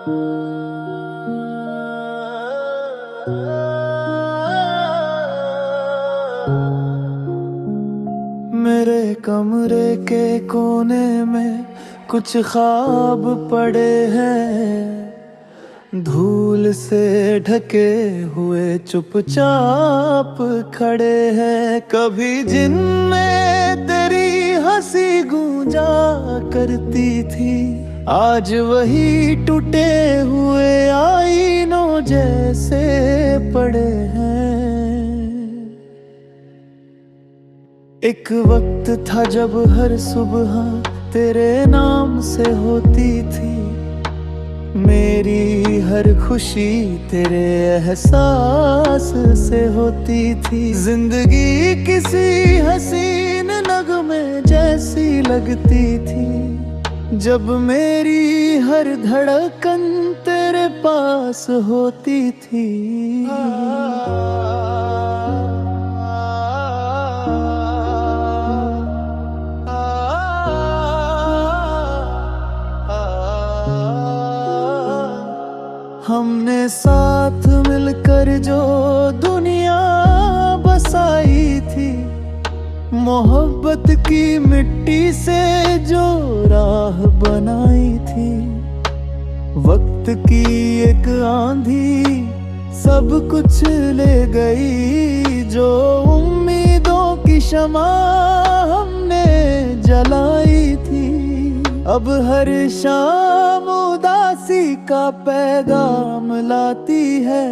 मेरे कमरे के कोने में कुछ ख्वाब पड़े हैं, धूल से ढके हुए चुपचाप खड़े हैं। कभी जिनमें तेरी हंसी गूंजा करती थी, आज वही टूटे हुए आईनों जैसे पड़े हैं। एक वक्त था जब हर सुबह तेरे नाम से होती थी, मेरी हर खुशी तेरे एहसास से होती थी। जिंदगी किसी हसीन नगमे जैसी लगती थी, जब मेरी हर धड़कन तेरे पास होती थी। हमने साथ मिलकर जो दुनिया बसाई थी, मोहब्बत की मिट्टी से जो राह बनाई थी। वक्त की एक आंधी सब कुछ ले गई, जो उम्मीदों की शमा हमने जलाई थी। अब हर शाम उदासी का पैगाम लाती है,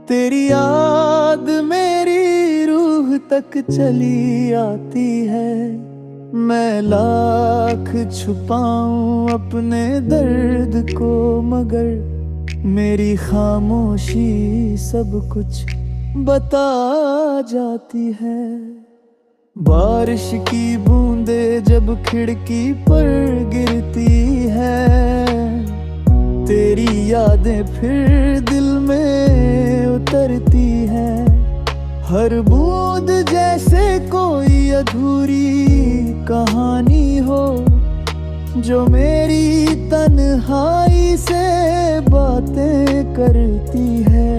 तेरी याद मेरी रूह तक चली आती है। मैं लाख छुपाऊं अपने दर्द को, मगर मेरी खामोशी सब कुछ बता जाती है। बारिश की बूंदे जब खिड़की पर गिरती है, तेरी यादें फिर दिल में उतरती है। हर बूंद जैसे कोई अधूरी कहानी हो, जो मेरी तन्हाई से बातें करती है।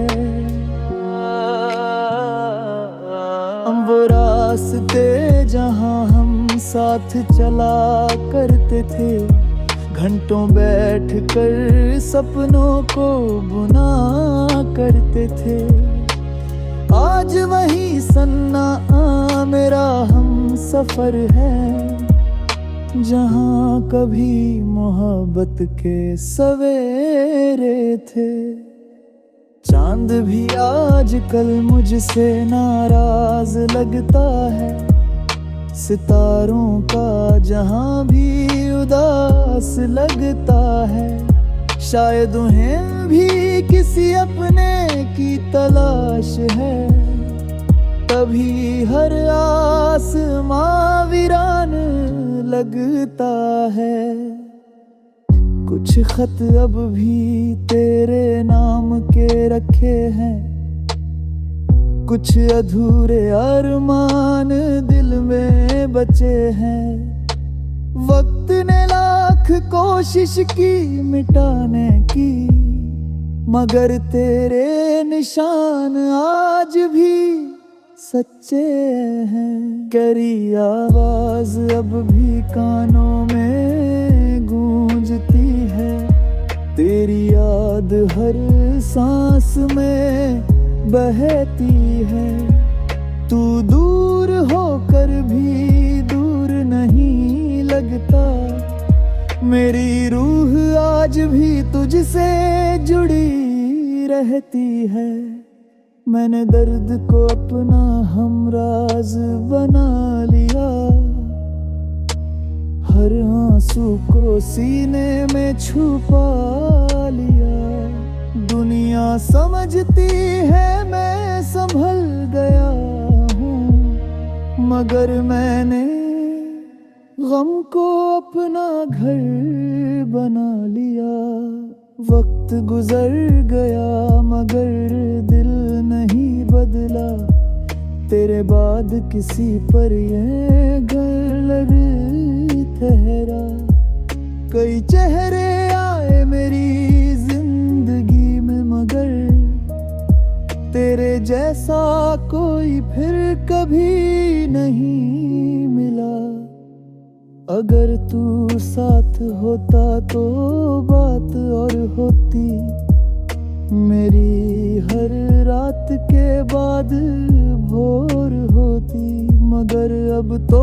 वो रास्ते जहाँ हम साथ चला करते थे, घंटों बैठ कर सपनों को बुना करते थे। आज वही सन्नाटा मेरा हम सफर है, जहाँ कभी मोहब्बत के सवेरे थे। चांद भी आजकल मुझसे नाराज लगता है, सितारों का जहां भी उदास लगता है। शायद उन्हें भी किसी अपने की तलाश है, तभी हर आसमां वीरान लगता है। कुछ खत अब भी तेरे नाम के रखे हैं, कुछ अधूरे अरमान दिल में बचे हैं। वक्त ने लाख कोशिश की मिटाने की, मगर तेरे निशान आज भी सच्चे हैं। करी आवाज अब भी कानों में गूंजती है, तेरी याद हर सांस में बहती है। तू दूर होकर भी दूर नहीं लगता, मेरी रूह आज भी तुझसे जुड़ी रहती है। मैंने दर्द को अपना हमराज बना लिया, हर आंसू को सीने में छुपा लिया। दुनिया समझती है मैं संभल गया हूँ, मगर मैंने गम को अपना घर बना लिया। वक्त गुजर गया मगर दिल नहीं बदला, तेरे बाद किसी पर ये घर ठहरा। कई चेहरे आए मेरी तेरे जैसा कोई फिर कभी नहीं मिला। अगर तू साथ होता तो बात और होती, मेरी हर रात के बाद भोर होती। मगर अब तो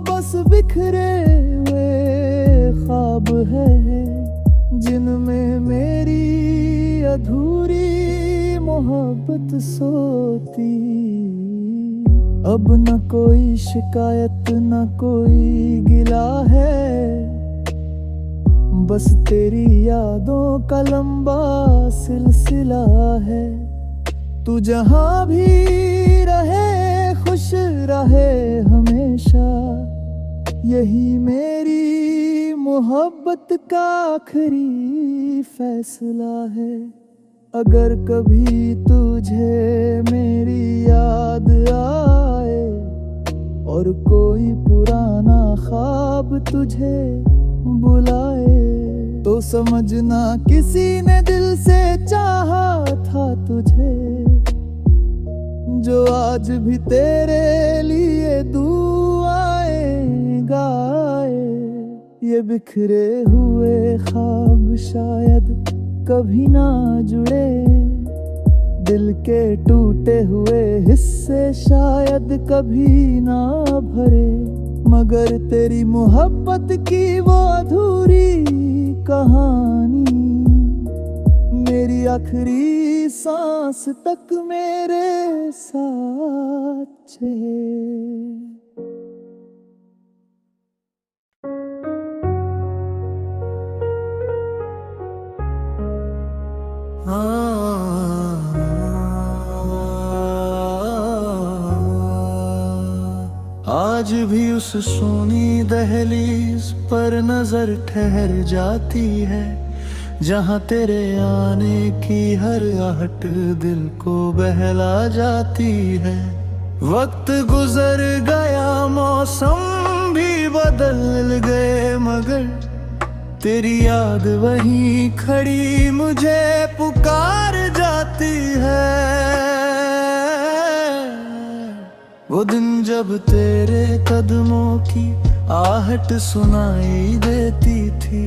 बस बिखरे हुए ख्वाब है, जिनमें मेरी अधूरी मोहब्बत सोती। अब न कोई शिकायत न कोई गिला है, बस तेरी यादों का लंबा सिलसिला है। तू जहां भी रहे खुश रहे हमेशा, यही मेरी मोहब्बत का आखिरी फैसला है। अगर कभी तुझे मेरी याद आए और कोई पुराना ख्वाब तुझे बुलाए, तो समझना किसी ने दिल से चाहा था तुझे, जो आज भी तेरे लिए दुआएं गाए। ये बिखरे हुए ख्वाब शायद कभी ना जुड़े, दिल के टूटे हुए हिस्से शायद कभी ना भरे। मगर तेरी मोहब्बत की वो अधूरी कहानी मेरी आखिरी सांस तक मेरे साथ है। आज भी उस सोनी दहलीज पर नजर ठहर जाती है, जहाँ तेरे आने की हर आहट दिल को बहला जाती है। वक्त गुजर गया मौसम भी बदल गए, मगर तेरी याद वहीं खड़ी मुझे पुकार जाती है। वो दिन जब तेरे कदमों की आहट सुनाई देती थी,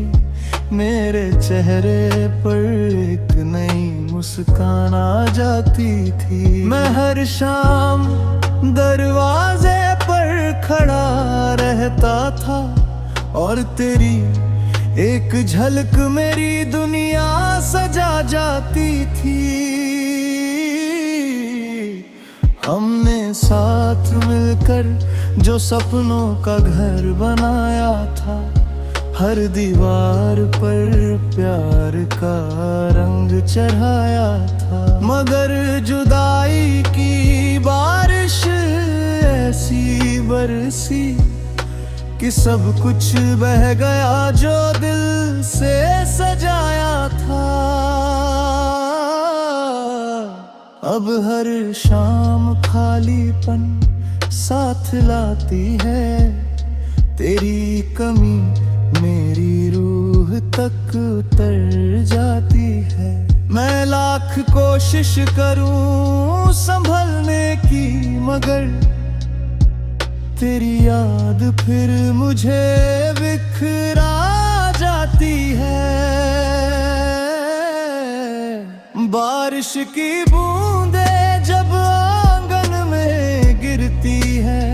मेरे चेहरे पर एक नई मुस्कान आ जाती थी। मैं हर शाम दरवाजे पर खड़ा रहता था और तेरी एक झलक मेरी दुनिया सजा जाती थी। हमने साथ मिलकर जो सपनों का घर बनाया था, हर दीवार पर प्यार का रंग चढ़ाया था। मगर जुदाई की बारिश ऐसी बरसी कि सब कुछ बह गया जो दिल से सजाया था। अब हर शाम खालीपन साथ लाती है, तेरी कमी मेरी रूह तक उतर जाती है। मैं लाख कोशिश करूं संभलने की, मगर तेरी याद फिर मुझे बिखरा जाती है। बारिश की बूंदें जब आंगन में गिरती है,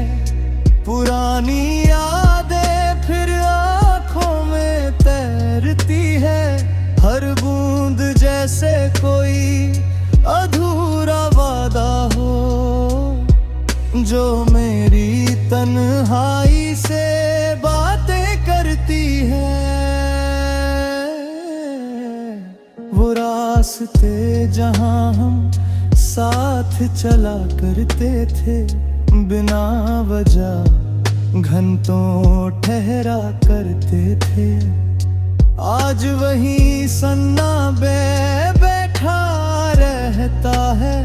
पुरानी यादें फिर आंखों में तैरती है। हर बूंद जैसे कोई अधूरा वादा हो, जो मेरी तन्हाई से बातें करती है। वो रास्ते जहां हम साथ चला करते थे, बिना वजह घंटों ठहरा करते थे। आज वही सन्नाटे बैठा रहता है,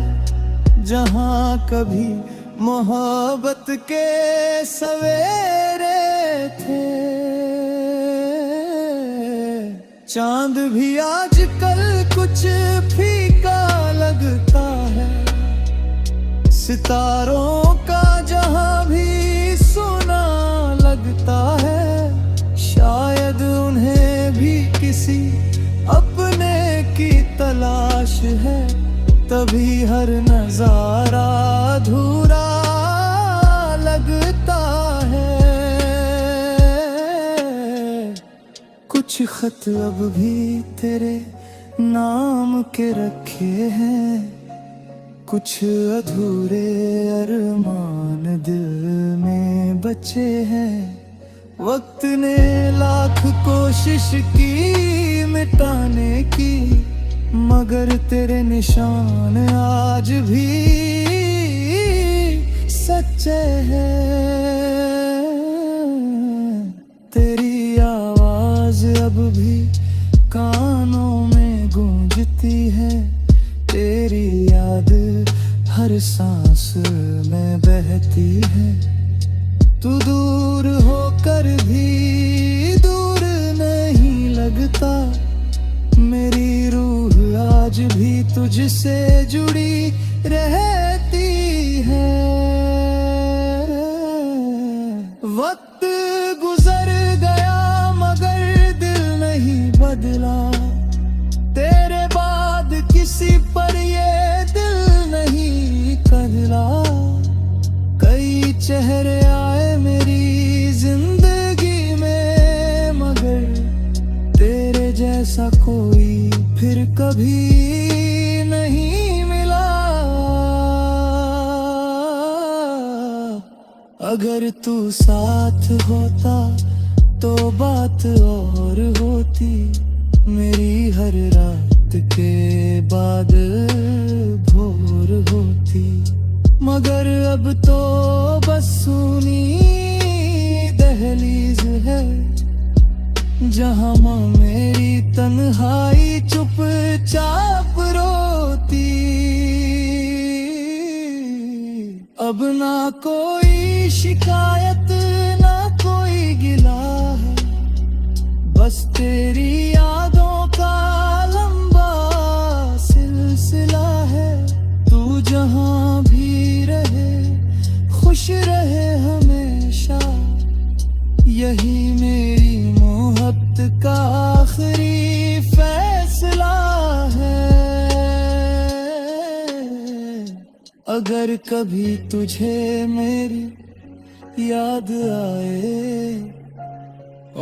जहां कभी मोहब्बत के सवेरे थे। चांद भी आजकल कुछ फीका लगता है, सितारों का जहां भी सुना लगता है, शायद उन्हें भी किसी अपने की तलाश है। तभी हर नजारा अधूरा लगता है। कुछ खत अब भी तेरे नाम के रखे हैं, कुछ अधूरे अरमान दिल में बचे हैं। वक्त ने लाख कोशिश की मिटाने की, मगर तेरे निशान आज भी सच्चे हैं। तेरी आवाज अब भी कानों में गूंजती है, तेरी याद हर सांस में बहती है। तू दूर होकर भी दूर नहीं लगता, मेरी रूह आज भी तुझसे जुड़ी रहती है। वक्त गुजर गया मगर दिल नहीं बदला, तेरे बाद किसी पर ये दिल नहीं कदला। कई चेहरे आए मेरी जिंदगी में, मगर तेरे जैसा कोई फिर कभी नहीं मिला। अगर तू साथ होता तो बात और होती, मेरी हर रात के बाद भोर होती। मगर अब तो बस सुनी दहलीज है, जहां माँ मेरी तन्हाई चुपचाप रोती। अब ना कोई शिकायत ना कोई गिला है, बस तेरी यादों का लंबा सिलसिला है। तू जहां भी रहे खुश रहे हमेशा, यही मेरी मोहब्बत का आखिरी फैसला है। अगर कभी तुझे मेरी याद आए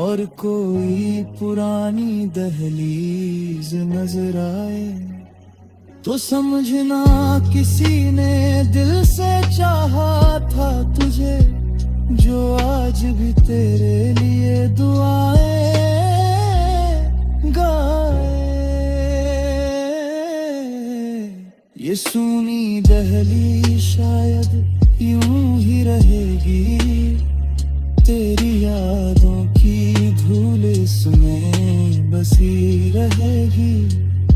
और कोई पुरानी दहलीज नजर आए, तो समझना किसी ने दिल से चाहा था तुझे, जो आज भी तेरे लिए दुआएं गाए। ये सूनी दहली शायद यूं ही रहेगी, तेरी यादों की धूल इसमें बसी रहेगी।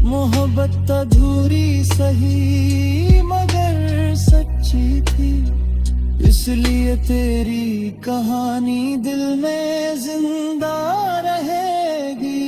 मोहब्बत अधूरी सही मगर सच्ची थी, इसलिए तेरी कहानी दिल में जिंदा रहेगी।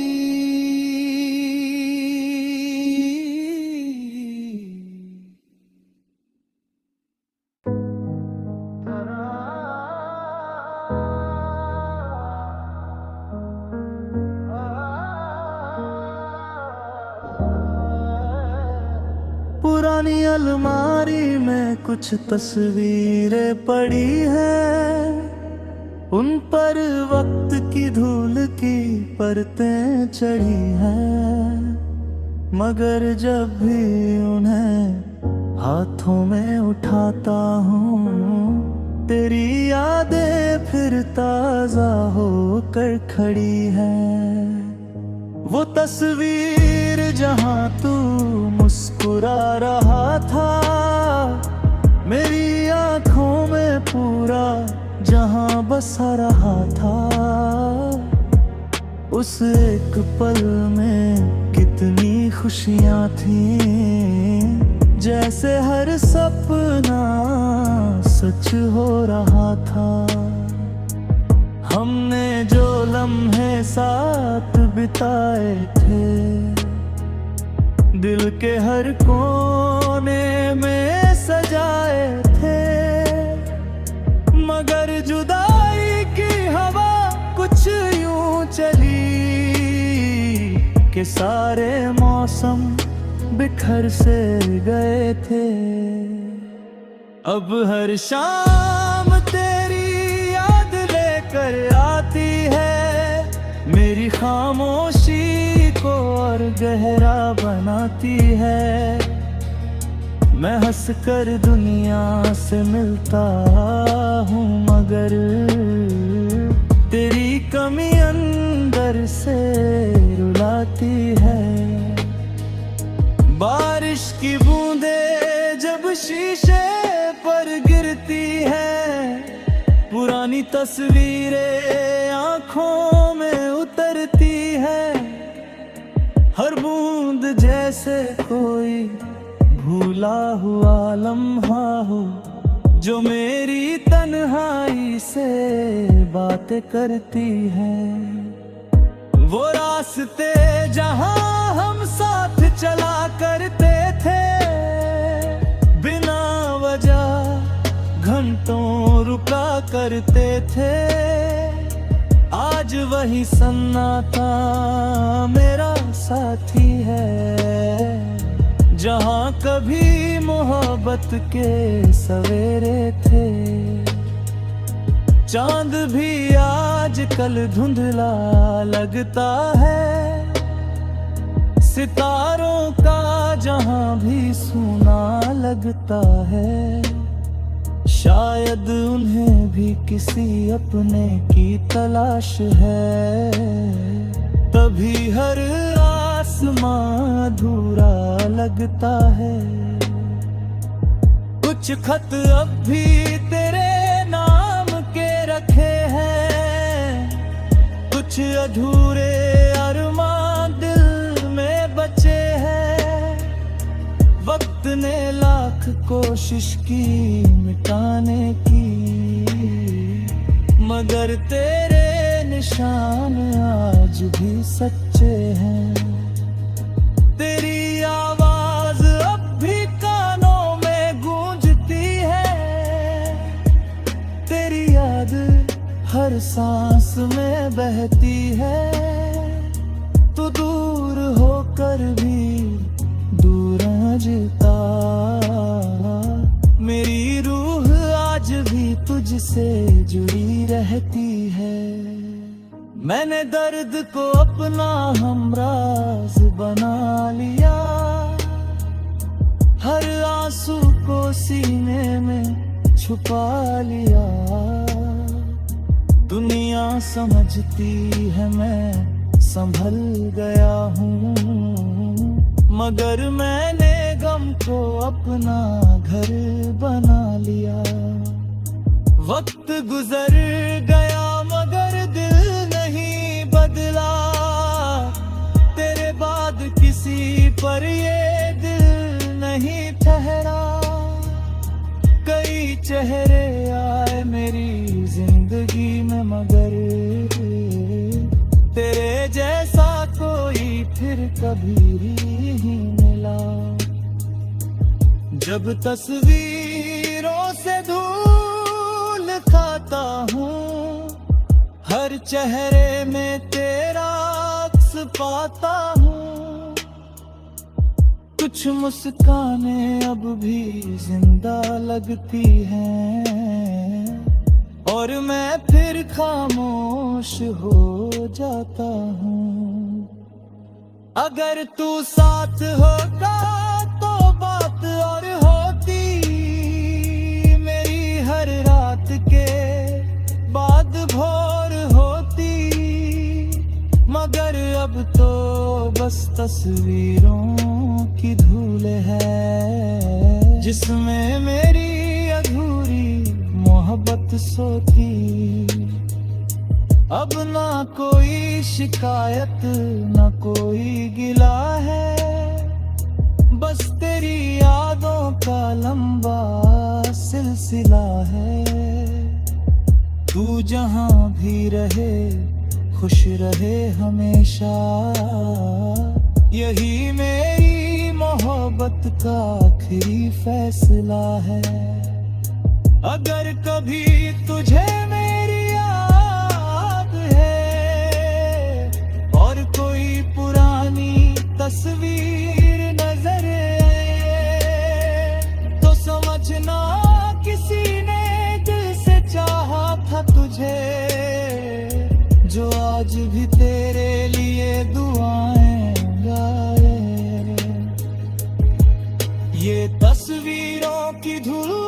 पुरानी अलमारी में कुछ तस्वीरें पड़ी हैं, उन पर वक्त की धूल की परतें चढ़ी हैं। मगर जब भी उन्हें हाथों में उठाता हूँ, तेरी यादें फिर ताजा होकर खड़ी हैं। वो तस्वीर जहाँ तू मुस्कुरा रहा था, मेरी आँखों में पूरा जहाँ बसा रहा था। उस एक पल में कितनी खुशियाँ थीं, जैसे हर सपना सच हो रहा था। हमने जो लम्हे साथ बिताए थे, दिल के हर कोने में सजाए थे। मगर जुदाई की हवा कुछ यूं चली कि सारे मौसम बिखर से गए थे। अब हर शाम तेरी याद लेकर आती है, मेरी खामोशी को और गहरा बनाती है। मैं हंसकर दुनिया से मिलता हूँ मगर तेरी कमी अंदर से रुलाती है। बारिश की बूंदें जब शीशे पर गिरती है, पुरानी तस्वीरें आंखों में उतरती है। हर बूंद जैसे कोई भूला हुआ लम्हा हो, जो मेरी तन्हाई से बातें करती है। वो रास्ते जहां हम साथ चला करते थे, बिना वजह घंटों रुका करते थे। आज वही सन्नाटा मेरा साथी है, जहां कभी मोहब्बत के सवेरे थे। चांद भी आजकल धुंधला लगता है, सितारों का जहां भी सूना लगता है। शायद उन्हें भी किसी अपने की तलाश है, तभी हर आसमां अधूरा लगता है। कुछ खत अब भी तेरे नाम के रखे हैं, कुछ अधूरे अरमान दिल में बचे हैं। वक्त ने लाख कोशिश की मिटाने की, मगर तेरे निशान आज भी सच्चे हैं। तेरी आवाज अब भी कानों में गूंजती है, तेरी याद हर सांस में बहती है। तू दूर होकर भी दूर समझता, मेरी रूह आज भी तुझसे जुड़ी रहती है। मैंने दर्द को अपना हमराज बना लिया, हर आंसू को सीने में छुपा लिया। दुनिया समझती है मैं संभल गया हूँ, मगर मैंने गम को अपना घर बना लिया। वक्त गुजर गया मगर दिल नहीं बदला, तेरे बाद किसी पर ये दिल नहीं ठहरा। कई चेहरे आए मेरी जिंदगी में मगर तेरे जैसा कोई फिर कभी नहीं मिला। जब तस्वीरों से धूल खाता हूँ, हर चेहरे में तेरा अक्स पाता हूँ। कुछ मुस्कानें अब भी जिंदा लगती हैं और मैं फिर खामोश हो जाता हूँ। अगर तू साथ होता तो बात और होती, मेरी हर रात के बाद भोर होती। मगर अब तो बस तस्वीरों की धूल है, जिसमें मेरी अधूरी मोहब्बत सोती। अब ना कोई शिकायत ना कोई गिला है, बस तेरी यादों का लंबा सिलसिला है। तू जहां भी रहे खुश रहे हमेशा, यही मेरी मोहब्बत का आखिरी फैसला है। अगर कभी तुझे मेरी याद है और कोई पुरानी तस्वीर नजर आए, तो समझना किसी ने दिल से चाहा था तुझे, जो आज भी तेरे लिए दुआएं गाए। ये तस्वीरों की धूल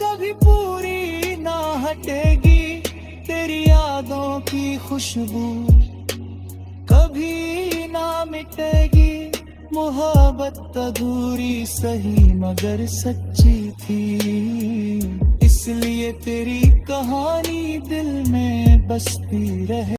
कभी पूरी ना हटेगी, तेरी यादों की खुशबू कभी ना मिटेगी। मोहब्बत अधूरी सही मगर सच्ची थी, इसलिए तेरी कहानी दिल में बसती रहे।